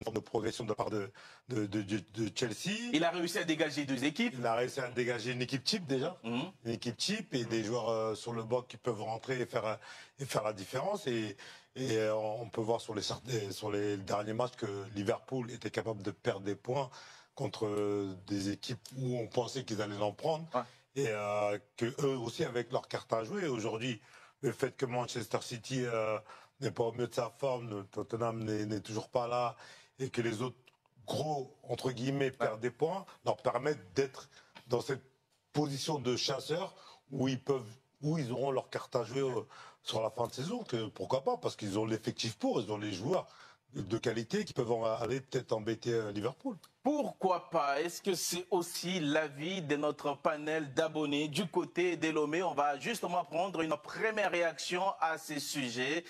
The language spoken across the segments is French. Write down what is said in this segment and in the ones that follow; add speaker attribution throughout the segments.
Speaker 1: forme de progression de la part de Chelsea.
Speaker 2: Il a réussi à dégager deux équipes.
Speaker 1: Il a réussi à dégager une équipe type déjà. Une équipe type et des joueurs sur le banc qui peuvent rentrer et faire la différence. Et on peut voir sur les derniers matchs que Liverpool était capable de perdre des points contre des équipes où on pensait qu'ils allaient en prendre. Ouais. Et que eux aussi, avec leur carte à jouer, aujourd'hui, le fait que Manchester City n'est pas au mieux de sa forme, Tottenham n'est toujours pas là, et que les autres gros, entre guillemets, perdent des points, leur permettent d'être dans cette position de chasseur où ils auront leur carte à jouer sur la fin de saison, que pourquoi pas, parce qu'ils ont l'effectif ils ont les joueurs de qualité qui peuvent aller peut-être embêter Liverpool.
Speaker 2: Pourquoi pas? Est-ce que c'est aussi l'avis de notre panel d'abonnés du côté des Lomé? On va justement prendre une première réaction à ces sujets.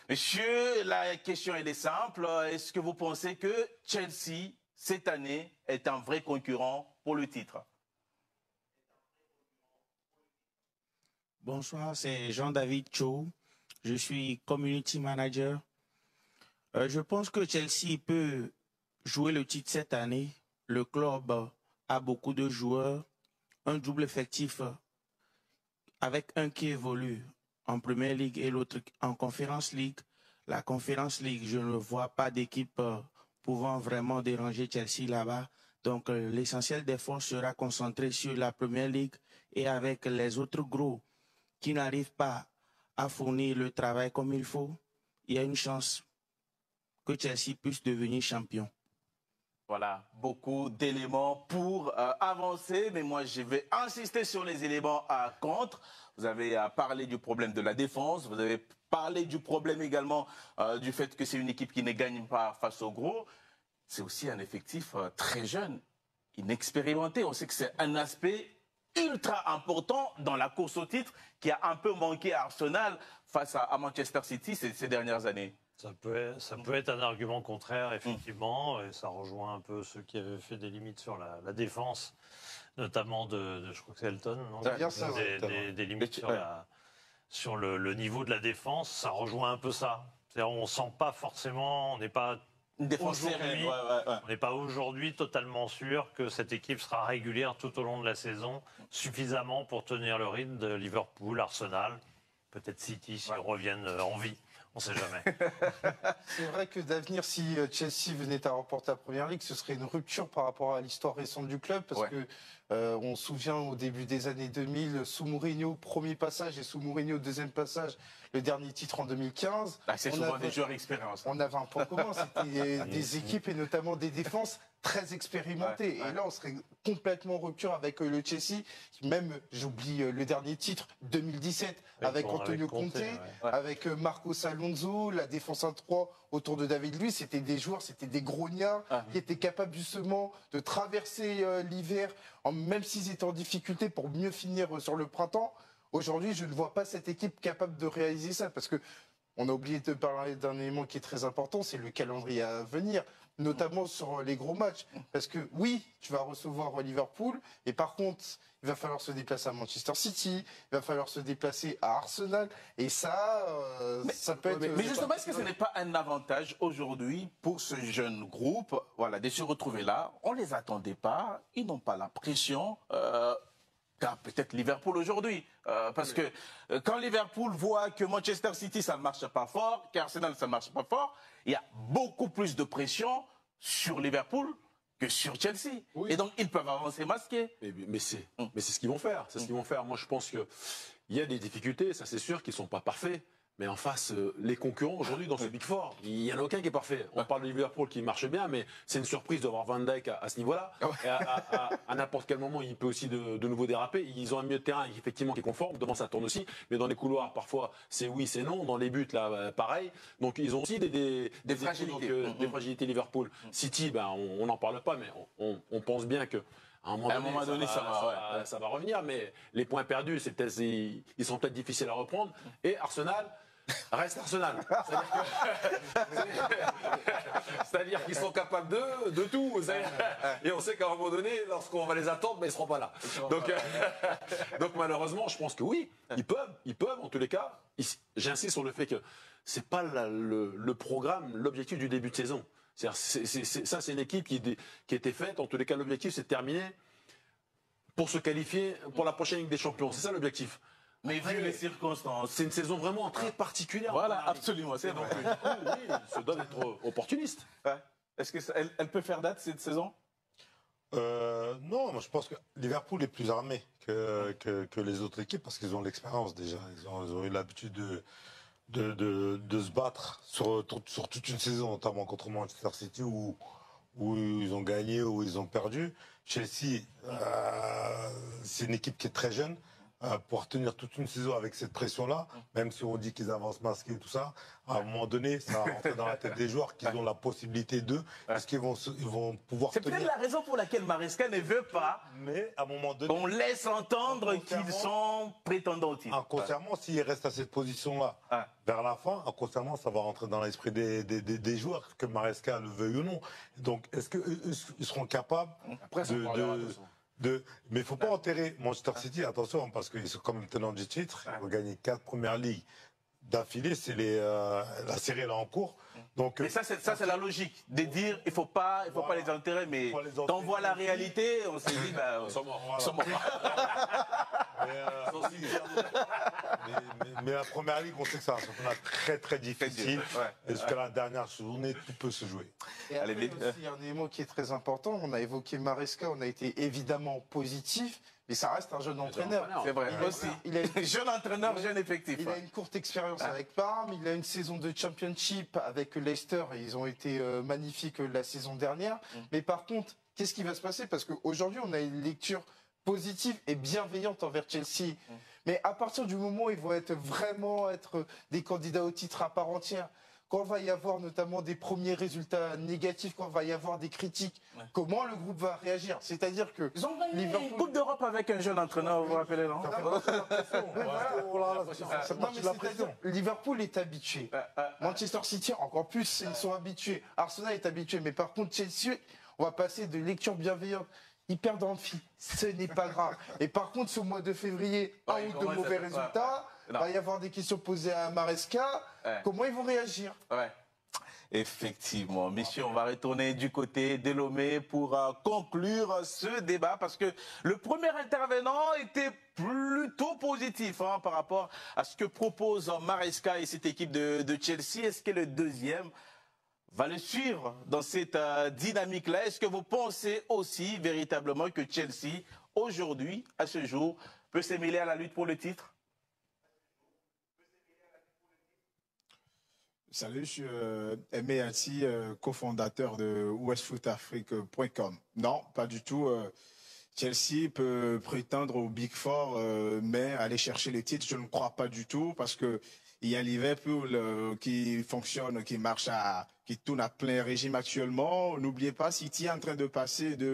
Speaker 2: Monsieur, la question elle est simple. Est-ce que vous pensez que Chelsea, cette année, est un vrai concurrent pour le titre?
Speaker 3: Bonsoir, c'est Jean-David Cho. Je suis Community Manager. Je pense que Chelsea peut jouer le titre cette année. Le club a beaucoup de joueurs, un double effectif avec un qui évolue en Premier League et l'autre en Conference League. La Conference League, je ne vois pas d'équipe pouvant vraiment déranger Chelsea là-bas. Donc l'essentiel des forces sera concentré sur la Premier League et avec les autres gros qui n'arrivent pas à fournir le travail comme il faut, il y a une chance que Chelsea puisse devenir champion.
Speaker 2: Voilà, beaucoup d'éléments pour avancer, mais moi je vais insister sur les éléments contre. Vous avez parlé du problème de la défense, vous avez parlé du problème également du fait que c'est une équipe qui ne gagne pas face aux gros. C'est aussi un effectif très jeune, inexpérimenté. On sait que c'est un aspect ultra important dans la course au titre qui a un peu manqué à Arsenal face à Manchester City ces dernières années.
Speaker 4: Ça peut être un argument contraire, effectivement, et ça rejoint un peu ceux qui avaient fait des limites sur la défense, notamment je crois que c'est Elton, non, des limites sur le niveau de la défense. Ça rejoint un peu ça. C'est-à-dire, on ne sent pas forcément, on n'est pas aujourd'hui totalement sûr que cette équipe sera régulière tout au long de la saison, suffisamment pour tenir le rythme de Liverpool, Arsenal, peut-être City s'ils reviennent en vie. On ne sait jamais.
Speaker 5: C'est vrai que d'avenir, si Chelsea venait à remporter la Première Ligue, ce serait une rupture par rapport à l'histoire récente du club, parce que on se souvient au début des années 2000, sous Mourinho, premier passage, et sous Mourinho, deuxième passage, le dernier titre en 2015.
Speaker 2: C'est souvent des joueurs expérience.
Speaker 5: On avait un point commun, c'était des équipes et notamment des défenses très expérimentées. Et là, on serait complètement en rupture avec le Chelsea. Même, j'oublie le dernier titre, 2017, avec Antonio Conte, avec Marcos Alonso, la défense 1-3 autour de David Luiz. C'était des joueurs, c'était des grognards qui étaient capables justement de traverser l'hiver, même s'ils étaient en difficulté pour mieux finir sur le printemps. Aujourd'hui, je ne vois pas cette équipe capable de réaliser ça, parce que on a oublié de parler d'un élément qui est très important, c'est le calendrier à venir, notamment sur les gros matchs. Parce que oui, tu vas recevoir Liverpool, et par contre, il va falloir se déplacer à Manchester City, il va falloir se déplacer à Arsenal, et ça, ça peut être...
Speaker 2: Mais justement, est-ce que ce n'est pas un avantage aujourd'hui pour ce jeune groupe, de se retrouver là? On ne les attendait pas, ils n'ont pas la pression... Car peut-être Liverpool aujourd'hui. Parce que quand Liverpool voit que Manchester City, ça ne marche pas fort, qu'Arsenal, ça ne marche pas fort, il y a beaucoup plus de pression sur Liverpool que sur Chelsea. Et donc, ils peuvent avancer masqués.
Speaker 6: Mais c'est ce qu'ils vont faire. C'est ce qu'ils vont faire. Moi, je pense qu'il y a des difficultés, ça c'est sûr, qui ne sont pas parfaits. Mais en face, les concurrents aujourd'hui dans ce Big Four, il n'y en a aucun qui est parfait. On parle de Liverpool qui marche bien, mais c'est une surprise de voir Van Dijk à ce niveau-là. À n'importe quel moment, il peut aussi de nouveau déraper. Ils ont un milieu de terrain effectivement qui est conforme, devant ça tourne aussi, mais dans les couloirs, parfois, c'est oui, c'est non. Dans les buts, là, pareil. Donc ils ont aussi des fragilités. Des fragilités Liverpool. City, on n'en parle pas, mais on pense bien que... À un moment donné, ça va revenir, mais les points perdus, ils sont peut-être difficiles à reprendre. Et Arsenal reste Arsenal. C'est-à-dire qu'ils sont capables de tout. Et on sait qu'à un moment donné, lorsqu'on va les attendre, ils ne seront pas là. Donc malheureusement, je pense que oui, ils peuvent en tous les cas. J'insiste sur le fait que ce n'est pas le programme, l'objectif du début de saison. Ça, c'est une équipe qui était faite. En tous les cas, l'objectif, c'est de terminer pour se qualifier pour la prochaine Ligue des Champions. C'est ça l'objectif.
Speaker 2: Mais vu les circonstances.
Speaker 6: C'est une saison vraiment très particulière.
Speaker 2: Voilà, absolument, c'est vrai.
Speaker 6: Oui, ça doit être opportuniste.
Speaker 2: Ouais. Est-ce qu'elle peut faire date cette saison?
Speaker 1: Non, moi je pense que Liverpool est plus armé que les autres équipes parce qu'ils ont l'expérience déjà. Ils ont eu l'habitude de se battre sur toute une saison, notamment contre Manchester City où ils ont gagné, où ils ont perdu. Chelsea, c'est une équipe qui est très jeune. Pour tenir toute une saison avec cette pression-là, même si on dit qu'ils avancent masqués et tout ça, à un moment donné, ça va rentrer dans la tête des joueurs qu'ils ont la possibilité d'eux. Est-ce qu'ils vont pouvoir
Speaker 2: tenir? C'est peut-être la raison pour laquelle Maresca ne veut pas.
Speaker 1: Mais à un moment donné,
Speaker 2: on laisse entendre qu'ils sont prétendants au titre.
Speaker 1: Inconsciemment, s'ils restent à cette position-là, vers la fin, inconsciemment, ça va rentrer dans l'esprit des joueurs, que Maresca le veuille ou non. Donc, est-ce qu'ils seront capables mais il ne faut pas enterrer Manchester City, attention, parce qu'ils sont quand même tenants du titre. Ils ont gagné 4 premières ligues d'affilée. C'est la série là en cours. Donc,
Speaker 2: mais ça, c'est la logique de dire il ne faut pas les enterrer. Mais quand on voit la réalité, on s'est dit ils sont morts.
Speaker 1: Mais la première ligue, on sait que c'est un championnat très très difficile. Et jusqu'à la dernière journée, tout peut se jouer.
Speaker 5: Et après aussi, un élément qui est très important, on a évoqué Maresca, on a été évidemment positif, mais ça reste un jeune entraîneur.
Speaker 2: C'est vrai, aussi. Il est jeune entraîneur, jeune effectif.
Speaker 5: Il a une courte expérience avec Parme, il a une saison de Championship avec Leicester, et ils ont été magnifiques la saison dernière. Mais par contre, qu'est-ce qui va se passer? Parce qu'aujourd'hui, on a une lecture positive et bienveillante envers Chelsea. Mais à partir du moment où ils vont vraiment être des candidats au titre à part entière, quand il va y avoir notamment des premiers résultats négatifs, quand il va y avoir des critiques, comment le groupe va réagir? C'est-à-dire que
Speaker 2: ils ont gagné une Coupe d'Europe avec un jeune entraîneur, vous vous rappelez, non?
Speaker 5: Liverpool est habitué. Manchester City, encore plus, ils sont habitués. Arsenal est habitué. Mais par contre, Chelsea, on va passer de lecture bienveillante. Ils perdent en fi, ce n'est pas grave. Et par contre, ce mois de février, un ou deux mauvais résultats, il va y avoir des questions posées à Maresca. Comment ils vont réagir?
Speaker 2: Effectivement. Messieurs, on va retourner du côté de Lomé pour conclure ce débat parce que le premier intervenant était plutôt positif par rapport à ce que propose Maresca et cette équipe de Chelsea. Est-ce que le deuxième va le suivre dans cette dynamique-là? Est-ce que vous pensez aussi véritablement que Chelsea, aujourd'hui, à ce jour, peut se mêler à la lutte pour le titre?
Speaker 7: Salut, je suis Aimé Assi, cofondateur de westfootafrique.com. Non, pas du tout. Chelsea peut prétendre au Big Four, mais aller chercher les titres, je ne crois pas du tout, parce que il y a Liverpool qui fonctionne, qui tourne à plein régime actuellement. N'oubliez pas, City est en train de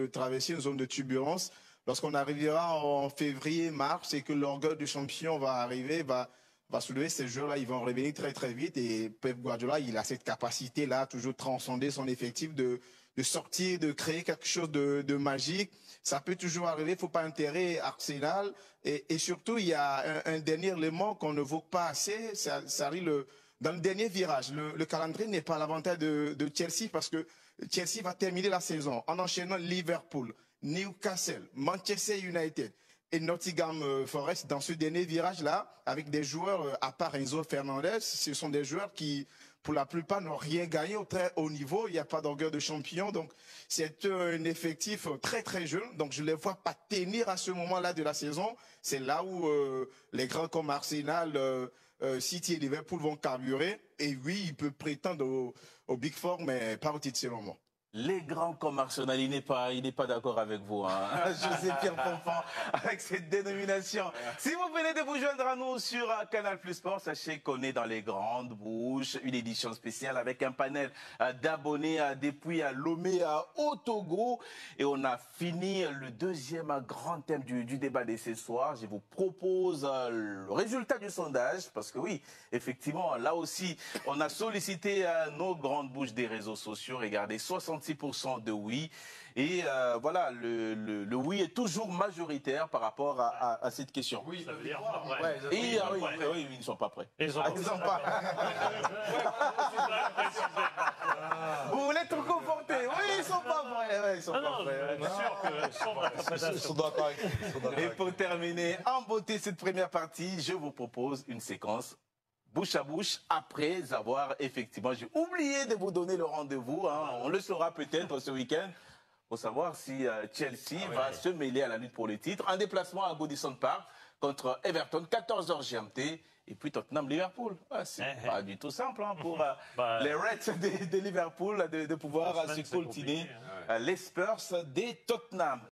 Speaker 7: traverser une zone de turbulence. Lorsqu'on arrivera en février, mars, et que l'orgueil du champion va arriver, va soulever ces joueurs-là, ils vont revenir très très vite. Et Pep Guardiola, il a cette capacité-là, toujours transcender son effectif, de sortir, de créer quelque chose de magique. Ça peut toujours arriver, il ne faut pas enterrer Arsenal. Et surtout, il y a un dernier élément qu'on ne voit pas assez, ça arrive dans le dernier virage. Le calendrier n'est pas à l'avantage de Chelsea parce que Chelsea va terminer la saison en enchaînant Liverpool, Newcastle, Manchester United et Nottingham Forest dans ce dernier virage-là, avec des joueurs, à part Enzo Fernandez, ce sont des joueurs qui, pour la plupart, n'ont rien gagné au très haut niveau. Il n'y a pas d'orgueil de champion. Donc, c'est un effectif très, très jeune. Donc, je ne les vois pas tenir à ce moment-là de la saison. C'est là où les grands comme Arsenal, City et Liverpool vont carburer. Et oui, ils peuvent prétendre au Big Four, mais pas au titre selon moi.
Speaker 2: Les grands comme Arsenal, il n'est pas d'accord avec vous, José Pierre Fonfon, avec cette dénomination. Si vous venez de vous joindre à nous sur Canal Plus Sport, sachez qu'on est dans les grandes bouches, une édition spéciale avec un panel d'abonnés depuis Lomé au Togo. Et on a fini le deuxième grand thème du débat de ce soir. Je vous propose le résultat du sondage, parce que oui, effectivement, là aussi, on a sollicité nos grandes bouches des réseaux sociaux. Regardez, 66% de oui. Et voilà, le oui est toujours majoritaire par rapport à cette question.
Speaker 4: Oui, ça veut dire
Speaker 2: oui, ils ne sont pas prêts.
Speaker 4: Ils ne sont pas.
Speaker 2: Vous voulez tout
Speaker 4: son interprétation.
Speaker 1: Ils sont d'accord avec nous, ils sont d'accord
Speaker 2: Et
Speaker 1: avec
Speaker 2: pour
Speaker 1: nous.
Speaker 2: terminer en beauté cette première partie, je vous propose une séquence bouche à bouche après avoir effectivement, j'ai oublié de vous donner le rendez-vous, hein, on le saura peut-être ce week-end, pour savoir si Chelsea va se mêler à la lutte pour le titre. Un déplacement à Goodison Park contre Everton, 14h GMT. Et puis Tottenham-Liverpool. C'est pas du tout simple hein, pour les Reds de Liverpool de pouvoir se coltiner les Spurs des Tottenham.